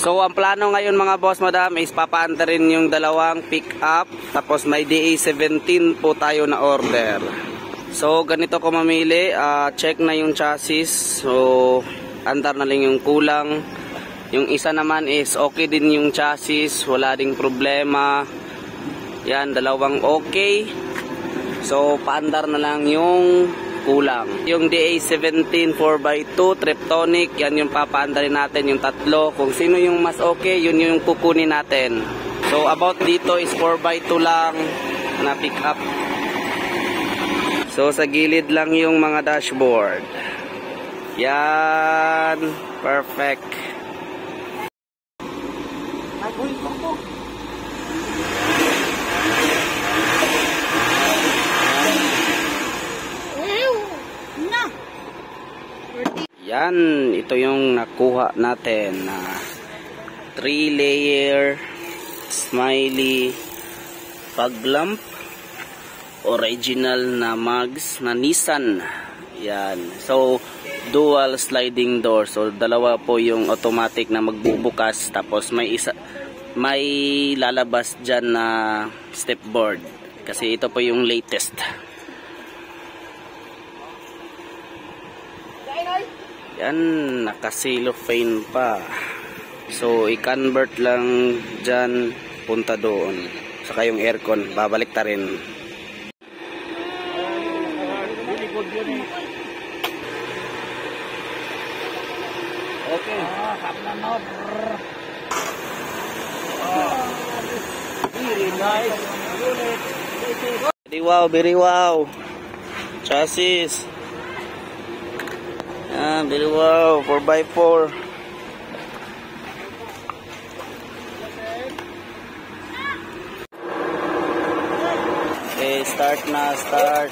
So ang plano ngayon mga boss madam is papaanda rin yung dalawang pick up, tapos may DA17 po tayo na order. So ganito ko mamili, check na yung chassis, so andar na lang yung kulang. Yung isa naman is okay din yung chassis, wala ding problema. Yan, dalawang okay. So paandar na lang yung kulang. Yung DA17 4x2 Triptonic, yan yung papaandarin natin, yung tatlo. Kung sino yung mas okay, yun yung kukunin natin. So about dito is 4x2 lang na pick up. So sa gilid lang yung mga dashboard. Yan, perfect. Yan, ito yung nakuha natin na 3-layer smiley fog lamp, original na mags na Nissan. Yan, so dual sliding door, so dalawa po yung automatic na magbubukas, tapos may isa, may lalabas dyan na stepboard kasi ito po yung latest. Yan, naka-cellophane pa. So, i-convert lang dyan, punta doon. Saka yung aircon, babalik ta rin. Okay. Very nice. Very wow, very wow. Chassis. Very wow, 4x4. Okay, start na, start.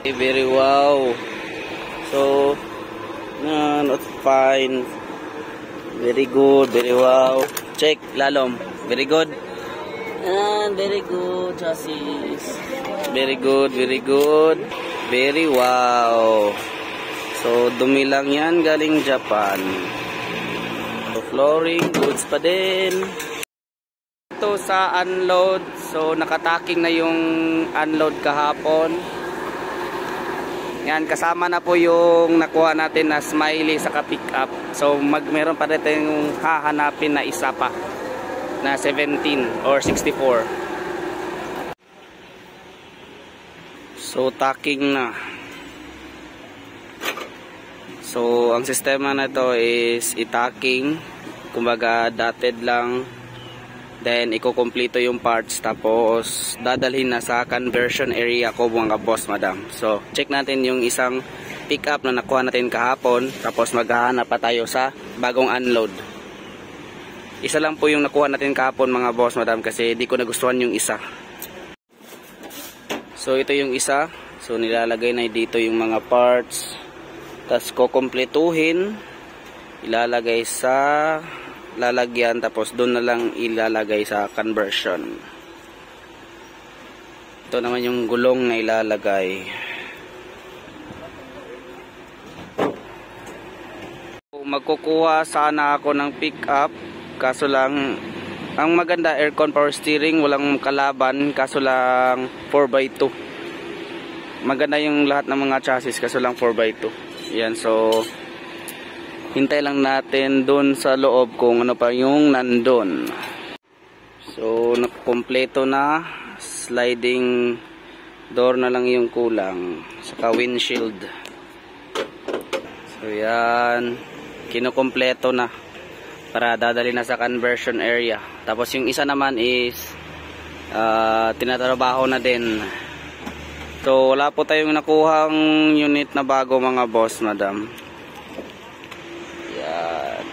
Okay, very wow. So, not fine. Very good, very wow. Check, lalom. Very good. Very good, chassis. Very good, very good. Very wow. So, dumi lang yan, galing Japan. So, flooring, goods pa din. Ito sa unload. So, nakataking na yung unload kahapon. Yan, kasama na po yung nakuha natin na smiley sa pick up. So, meron pa rin yung hahanapin na isa pa. Na 17 or 64. So, taking na. So, ang sistema na to is itacking, kumbaga dotted lang, then ikukumpleto yung parts, tapos dadalhin na sa conversion area ko mga boss madam. So, check natin yung isang pick up na nakuha natin kahapon, tapos maghahanap pa tayo sa bagong unload. Isa lang po yung nakuha natin kahapon mga boss madam kasi di ko nagustuhan yung isa. So, ito yung isa. So, nilalagay na dito yung mga parts. Tapos kukumpletuhin, ilalagay sa lalagyan, tapos doon na lang ilalagay sa conversion. Ito naman yung gulong na ilalagay. Magkukuha sana ako ng pick up, kaso lang ang maganda aircon power steering, walang kalaban, kaso lang 4x2. Maganda yung lahat ng mga chassis, kaso lang 4x2. Yan, so hintay lang natin dun sa loob kung ano pa yung nandun. So nakumpleto na, sliding door na lang yung kulang, saka windshield. So yan, kinukumpleto na para dadali na sa conversion area. Tapos yung isa naman is tinatrabaho na din. So, wala po tayong nakuhang unit na bago mga boss, madam. Yan.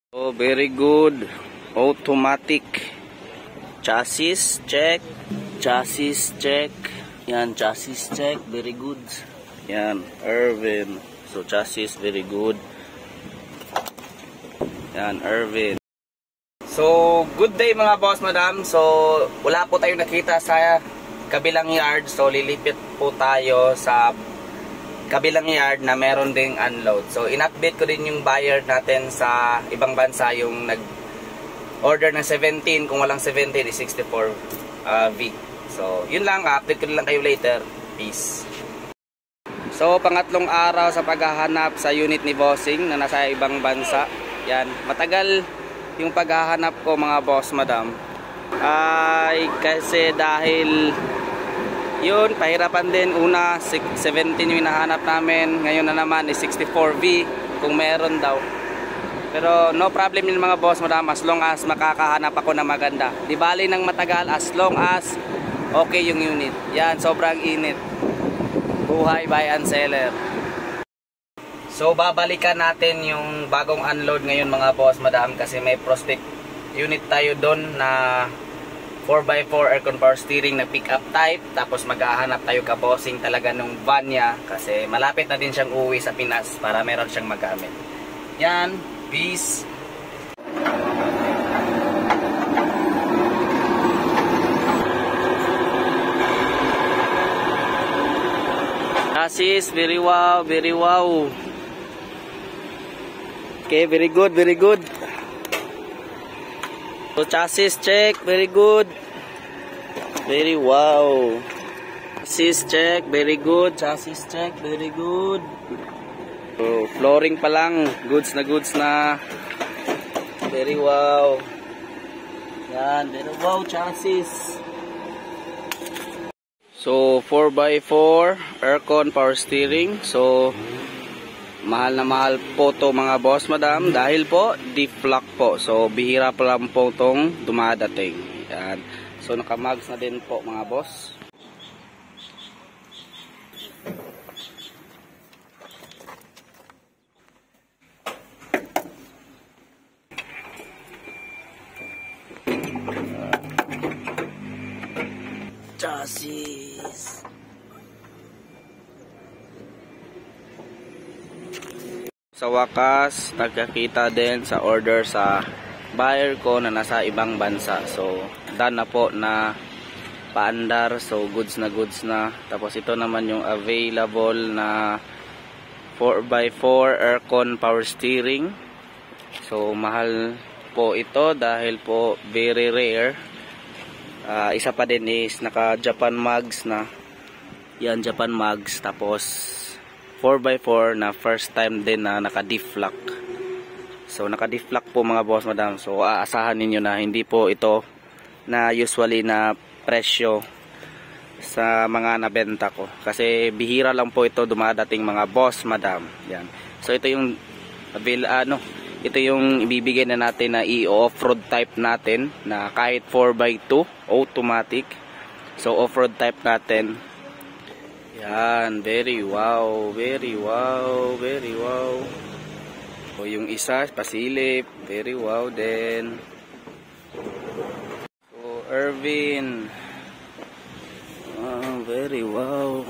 So, very good. Automatic. Chassis, check. Chassis, check. Yan, chassis, check. Very good. Yan, Irvin. So, chassis, very good. Yan, Irvin. So, good day mga boss madam. So, wala po tayong nakita sa kabilang yard. So, lilipit po tayo sa kabilang yard na meron ding unload. So in-update ko din yung buyer natin sa ibang bansa yung nag-order ng 17, kung walang 17 is 64 V. So yun lang, update ko lang kayo later. Peace. So pangatlong araw sa paghahanap sa unit ni Bossing na nasa ibang bansa. Yan, matagal yung paghahanap ko mga boss madam. Ay kasi dahil yun, pahirapan din. Una, 17 yung hinahanap namin. Ngayon na naman is 64V kung meron daw. Pero no problem yun mga boss madam, as long as makakahanap ako na maganda. Di bali ng matagal, as long as okay yung unit. Yan, sobrang init. Buhay buy and seller. So babalikan natin yung bagong unload ngayon mga boss madam, kasi may prospect unit tayo doon na 4x4 aircon power steering na pick up type. Tapos maghahanap tayo ka Bossing talaga nung van niya, kasi malapit na din siyang uwi sa Pinas para meron siyang magamit. Yan, peace. Chassis, very wow, very wow. Okay, very good, very good. So chassis check, very good. Very wow. Chassis check, very good. Chassis check, very good. So, flooring pa lang, goods na. Very wow. Yan, very wow chassis. So 4x4 aircon power steering. So mahal na mahal po to mga boss madam, dahil po deflock po. So bihira pa lang po tong dumadating. Yan. So naka-mags na din po mga boss. Chassis. Sa wakas, nagkakita din sa order sa buyer ko na nasa ibang bansa. So, done na po na paandar. So, goods na. Tapos ito naman yung available na 4x4 aircon power steering. So, mahal po ito dahil po very rare. Isa pa din is naka Japan mags na. Yan, Japan mags. Tapos 4x4 na first time din na naka-deflock. So naka-deflock po mga boss madam. So aasahan ninyo na hindi po ito na usually na presyo sa mga nabenta ko. Kasi bihira lang po ito dumadating mga boss madam. Yan. So ito yung ito yung ibibigay na natin na i-off-road type natin na kahit 4x2 automatic. So off-road type natin. Yan, very wow, very wow, very wow. O yung isa, pasilip, very wow din. So, Irvin. Very wow.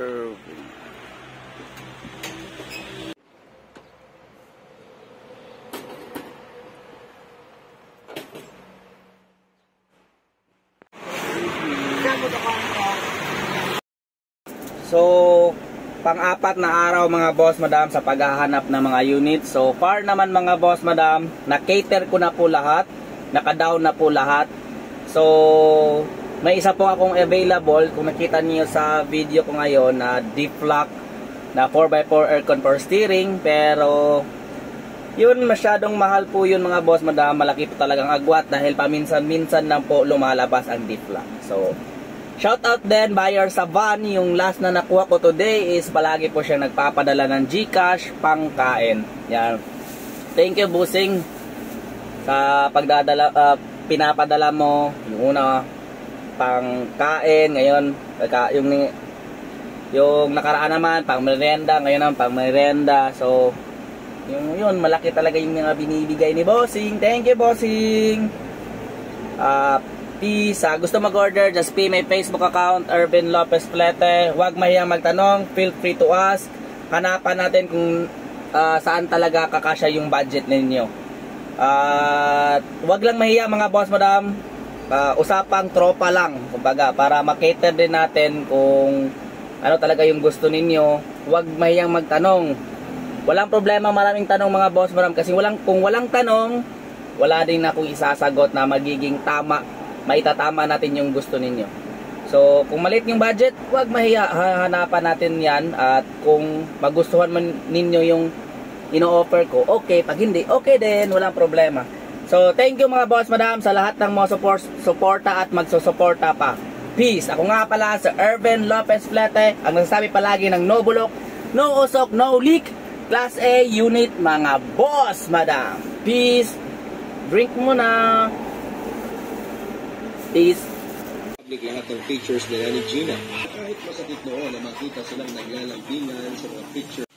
Irvin. So, pang-apat na araw mga boss madam sa paghahanap ng mga unit. So, far naman mga boss madam, na-cater ko na po lahat, naka-down na po lahat. So, may isa po akong available, kung nakita niyo sa video ko ngayon, na deflock na 4x4 aircon power steering. Pero, yun, masyadong mahal po yun mga boss madam. Malaki po talagang agwat dahil paminsan-minsan lang po lumalabas ang deflock. So, shout out din buyer sa van. Yung last na nakuha ko today is palagi po siyang nagpapadala ng GCash pangkain. Yan. Thank you Bossing sa pagdadala, pinapadala mo. Yung una pangkain, ngayon yung nakaraan naman pang merienda, ngayon naman pang merienda. So yun malaki talaga yung mga binibigay ni Bossing. Thank you Bossing. Peace. Gusto mag-order, just pay my Facebook account, Irvin Lopez Flete. Huwag mahiyang magtanong, feel free to ask. Hanapan natin kung saan talaga kakasya yung budget ninyo. Huwag lang mahiya mga boss madam. Usapang tropa lang, kumbaga, para makater din natin kung ano talaga yung gusto ninyo. Huwag mahiyang magtanong. Walang problema maraming tanong mga boss madam, kasi kung walang tanong, wala din akong isasagot na magiging tama, maitatama natin yung gusto ninyo. So kung maliit yung budget, huwag mahiya, hanapan natin yan. At kung magustuhan man ninyo yung ino-offer ko, okay. Pag hindi, okay din, walang problema. So thank you mga boss madam sa lahat ng mga suporta at magsusuporta pa. Peace. Ako nga pala sa Ervin Lopez Flete, ang nagsasabi palagi ng no bulok, no usok, no leak, Class A unit mga boss madam. Peace. Drink muna. Peace. Public lahat ng pictures nila ni Gina. Kahit masakit noon na makita silang naglalambingan sa mga picture.